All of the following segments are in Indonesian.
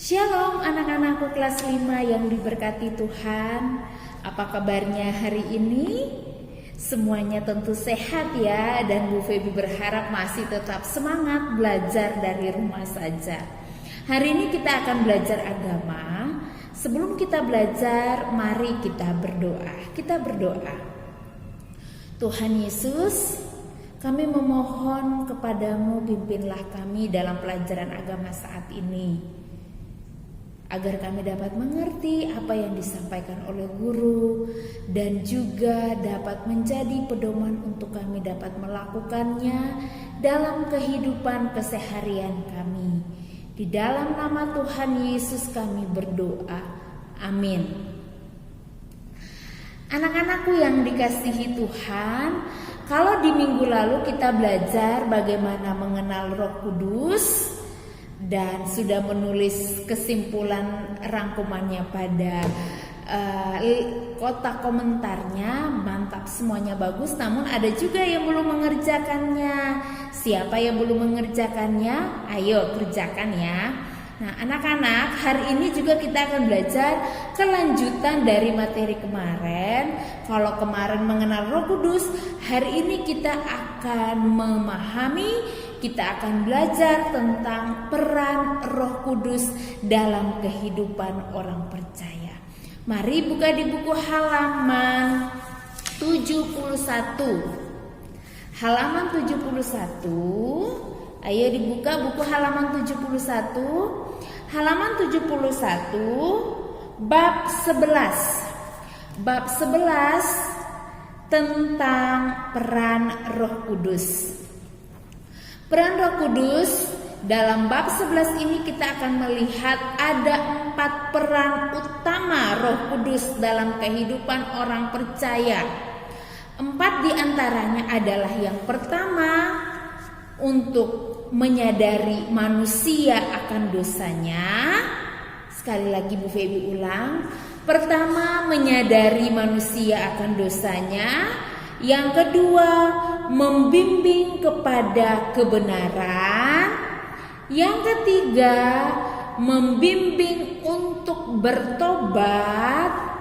Shalom anak-anakku kelas 5 yang diberkati Tuhan. Apa kabarnya hari ini? Semuanya tentu sehat ya. Dan Bu Feby berharap masih tetap semangat belajar dari rumah saja. Hari ini kita akan belajar agama. Sebelum kita belajar, mari kita berdoa. Kita berdoa. Tuhan Yesus, kami memohon kepadamu, pimpinlah kami dalam pelajaran agama saat ini, agar kami dapat mengerti apa yang disampaikan oleh guru dan juga dapat menjadi pedoman untuk kami dapat melakukannya dalam kehidupan keseharian kami. Di dalam nama Tuhan Yesus kami berdoa. Amin. Anak-anakku yang dikasihi Tuhan, kalau di minggu lalu kita belajar bagaimana mengenal Roh Kudus dan sudah menulis kesimpulan rangkumannya pada kotak komentarnya, mantap, semuanya bagus. Namun ada juga yang belum mengerjakannya. Siapa yang belum mengerjakannya? Ayo kerjakan ya. Nah anak-anak, hari ini juga kita akan belajar kelanjutan dari materi kemarin. Kalau kemarin mengenal Roh Kudus, hari ini kita akan memahami, kita akan belajar tentang peran Roh Kudus dalam kehidupan orang percaya. Mari buka di buku halaman 71. Halaman 71. Ayo dibuka buku halaman 71. Halaman 71 bab 11. Bab 11 tentang peran Roh Kudus. Peran Roh Kudus dalam bab 11 ini kita akan melihat ada 4 peran utama Roh Kudus dalam kehidupan orang percaya. 4 diantaranya adalah yang pertama, untuk menyadari manusia akan dosanya. Sekali lagi Bu Feby ulang. Pertama, menyadari manusia akan dosanya. Yang kedua, membimbing kepada kebenaran. Yang ketiga, membimbing untuk bertobat.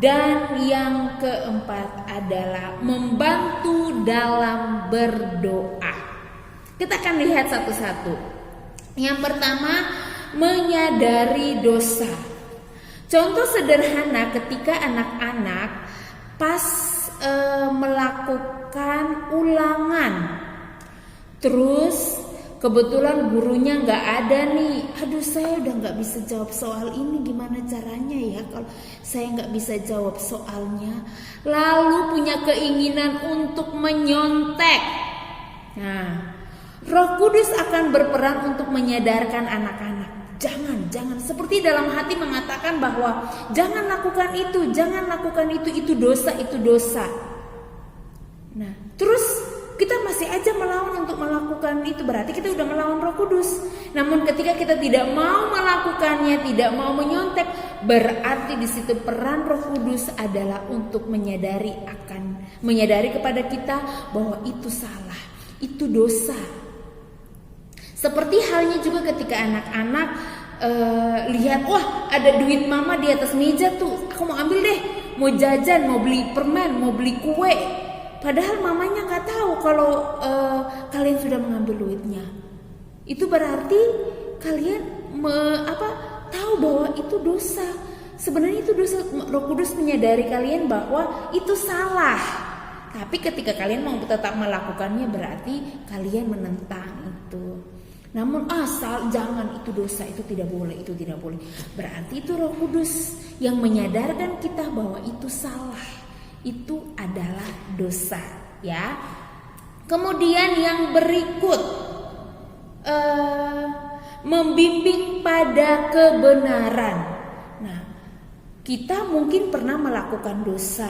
Dan yang keempat adalah membantu dalam berdoa. Kita akan lihat satu-satu. Yang pertama, menyadari dosa. Contoh sederhana ketika anak-anak pas melakukan ulangan, terus kebetulan gurunya nggak ada nih. Aduh, saya udah nggak bisa jawab soal ini, gimana caranya ya kalau saya nggak bisa jawab soalnya. Lalu punya keinginan untuk menyontek. Nah, Roh Kudus akan berperan untuk menyadarkan anak-anak. Jangan. Seperti dalam hati mengatakan bahwa jangan lakukan itu, itu dosa. Nah, terus kita masih aja melawan untuk melakukan itu, berarti kita udah melawan Roh Kudus. Namun ketika kita tidak mau melakukannya, tidak mau menyontek, berarti di situ peran Roh Kudus adalah untuk menyadari kepada kita bahwa itu salah, itu dosa. Seperti halnya juga ketika anak-anak lihat, wah ada duit mama di atas meja tuh, aku mau ambil deh, mau jajan, mau beli permen, mau beli kue. Padahal mamanya nggak tahu kalau kalian sudah mengambil duitnya. Itu berarti kalian tahu bahwa itu dosa. Sebenarnya itu dosa. Roh Kudus menyadari kalian bahwa itu salah. Tapi ketika kalian mau tetap melakukannya, berarti kalian menentang itu. Namun jangan, itu dosa, itu tidak boleh. Berarti itu Roh Kudus yang menyadarkan kita bahwa itu salah. Itu adalah dosa, ya. Kemudian yang berikut, membimbing pada kebenaran. Nah, kita mungkin pernah melakukan dosa,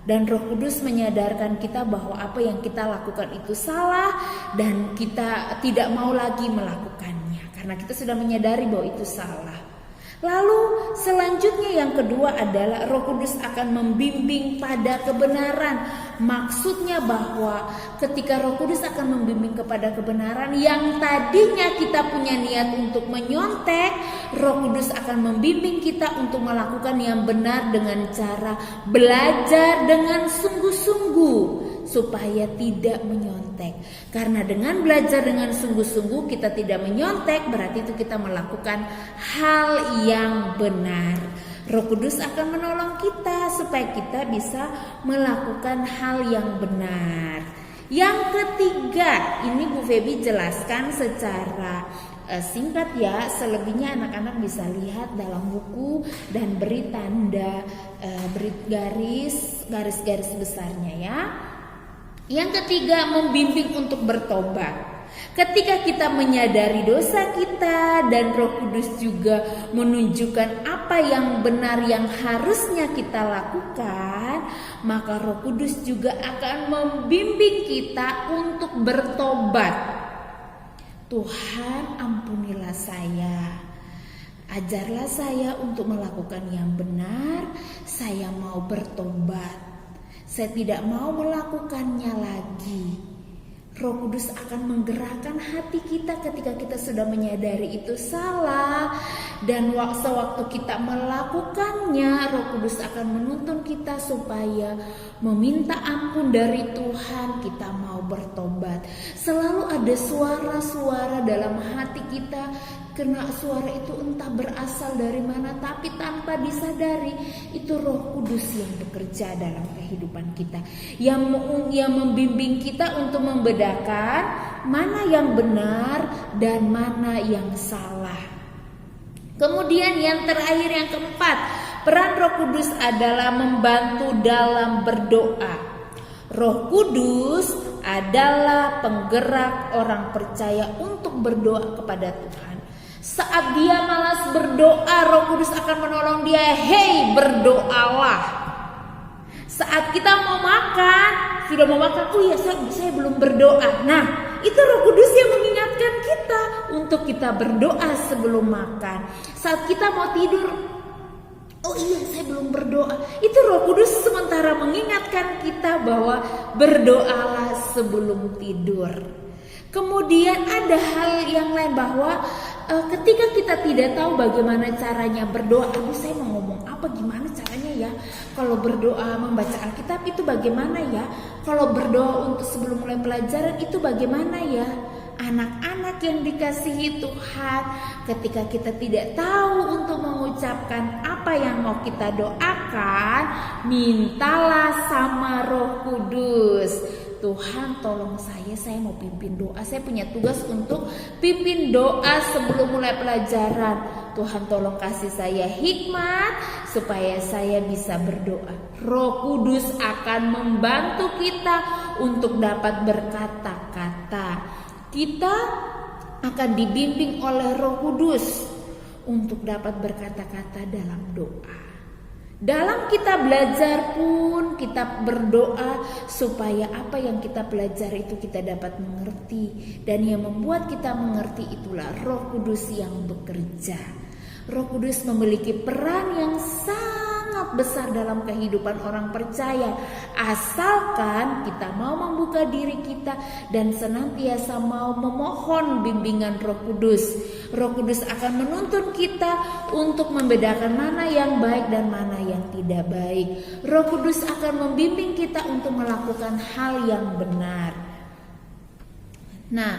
dan Roh Kudus menyadarkan kita bahwa apa yang kita lakukan itu salah dan kita tidak mau lagi melakukannya karena kita sudah menyadari bahwa itu salah. Lalu selanjutnya yang kedua adalah Roh Kudus akan membimbing pada kebenaran. Maksudnya bahwa ketika Roh Kudus akan membimbing kepada kebenaran, yang tadinya kita punya niat untuk menyontek, Roh Kudus akan membimbing kita untuk melakukan yang benar dengan cara belajar dengan sungguh-sungguh supaya tidak menyontek. Karena dengan belajar dengan sungguh-sungguh kita tidak menyontek, berarti itu kita melakukan hal yang benar. Roh Kudus akan menolong kita supaya kita bisa melakukan hal yang benar. Yang ketiga, ini Bu Feby jelaskan secara singkat ya, selebihnya anak-anak bisa lihat dalam buku dan beri tanda, beri garis-garis besarnya ya. Yang ketiga, membimbing untuk bertobat. Ketika kita menyadari dosa kita dan Roh Kudus juga menunjukkan apa yang benar yang harusnya kita lakukan, maka Roh Kudus juga akan membimbing kita untuk bertobat. Tuhan, ampunilah saya. Ajarlah saya untuk melakukan yang benar. Saya mau bertobat. Saya tidak mau melakukannya lagi. Roh Kudus akan menggerakkan hati kita ketika kita sudah menyadari itu salah. Dan sewaktu kita melakukannya, Roh Kudus akan menuntun kita supaya meminta ampun dari Tuhan. Kita mau bertobat. Selalu ada suara-suara dalam hati kita. Karena suara itu entah berasal dari mana, tapi tanpa disadari itu Roh Kudus yang bekerja dalam kehidupan kita, yang membimbing kita untuk membedakan mana yang benar dan mana yang salah. Kemudian yang terakhir, yang keempat, peran Roh Kudus adalah membantu dalam berdoa. Roh Kudus adalah penggerak orang percaya untuk berdoa kepada Tuhan. Saat dia malas berdoa, Roh Kudus akan menolong dia. Hei, berdoalah. Saat kita mau makan, sudah mau makan, oh ya saya belum berdoa. Nah, itu Roh Kudus yang mengingatkan kita untuk kita berdoa sebelum makan. Saat kita mau tidur, oh iya saya belum berdoa. Itu Roh Kudus sementara mengingatkan kita bahwa berdoalah sebelum tidur. Kemudian ada hal yang lain bahwa ketika kita tidak tahu bagaimana caranya berdoa, aduh saya mau ngomong apa, gimana caranya ya? Kalau berdoa membaca Alkitab itu bagaimana ya? Kalau berdoa untuk sebelum mulai pelajaran itu bagaimana ya? Anak-anak yang dikasihi Tuhan, ketika kita tidak tahu untuk mengucapkan apa yang mau kita doakan, mintalah sama Roh Kudus. Tuhan tolong saya mau pimpin doa. Saya punya tugas untuk pimpin doa sebelum mulai pelajaran. Tuhan tolong kasih saya hikmat supaya saya bisa berdoa. Roh Kudus akan membantu kita untuk dapat berkata-kata. Kita akan dibimbing oleh Roh Kudus untuk dapat berkata-kata dalam doa. Dalam kita belajar pun kita berdoa supaya apa yang kita pelajari itu kita dapat mengerti. Dan yang membuat kita mengerti itulah Roh Kudus yang bekerja. Roh Kudus memiliki peran yang sangat besar dalam kehidupan orang percaya. Asalkan kita mau membuka diri kita dan senantiasa mau memohon bimbingan Roh Kudus. Roh Kudus akan menuntun kita untuk membedakan mana yang baik dan mana yang tidak baik. Roh Kudus akan membimbing kita untuk melakukan hal yang benar. Nah,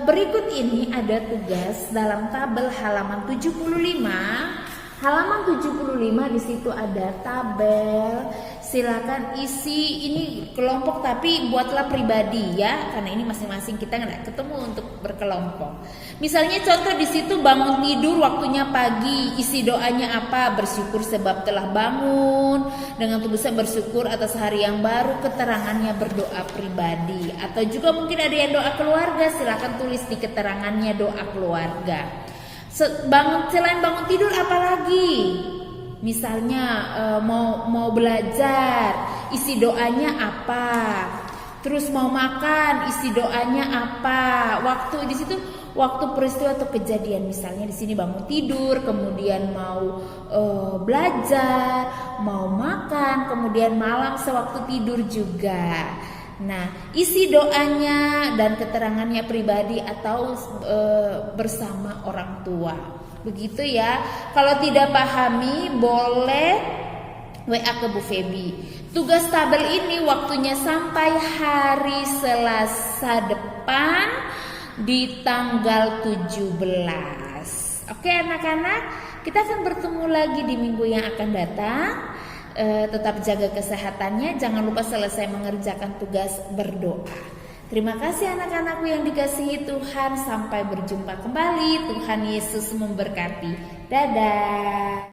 berikut ini ada tugas dalam tabel halaman 75. Halaman 75 di situ ada tabel. Silakan isi, ini kelompok tapi buatlah pribadi ya, karena ini masing-masing kita nggak ketemu untuk berkelompok. Misalnya contoh di situ bangun tidur waktunya pagi, isi doanya apa? Bersyukur sebab telah bangun, dengan tubuh bersyukur atas hari yang baru, keterangannya berdoa pribadi. Atau juga mungkin ada yang doa keluarga, silakan tulis di keterangannya doa keluarga. Selain bangun tidur apalagi? Misalnya mau belajar, isi doanya apa? Terus mau makan, isi doanya apa? Waktu di situ, waktu peristiwa atau kejadian, misalnya di sini bangun tidur, kemudian mau belajar, mau makan, kemudian malam sewaktu tidur juga. Nah, isi doanya dan keterangannya pribadi atau bersama orang tua. Begitu ya. Kalau tidak pahami boleh WA ke Bu Febi. Tugas tabel ini waktunya sampai hari Selasa depan di tanggal 17. Oke anak-anak, kita akan bertemu lagi di minggu yang akan datang. Tetap jaga kesehatannya, jangan lupa selesai mengerjakan tugas berdoa. Terima kasih anak-anakku yang dikasihi Tuhan. Sampai berjumpa kembali. Tuhan Yesus memberkati. Dadah.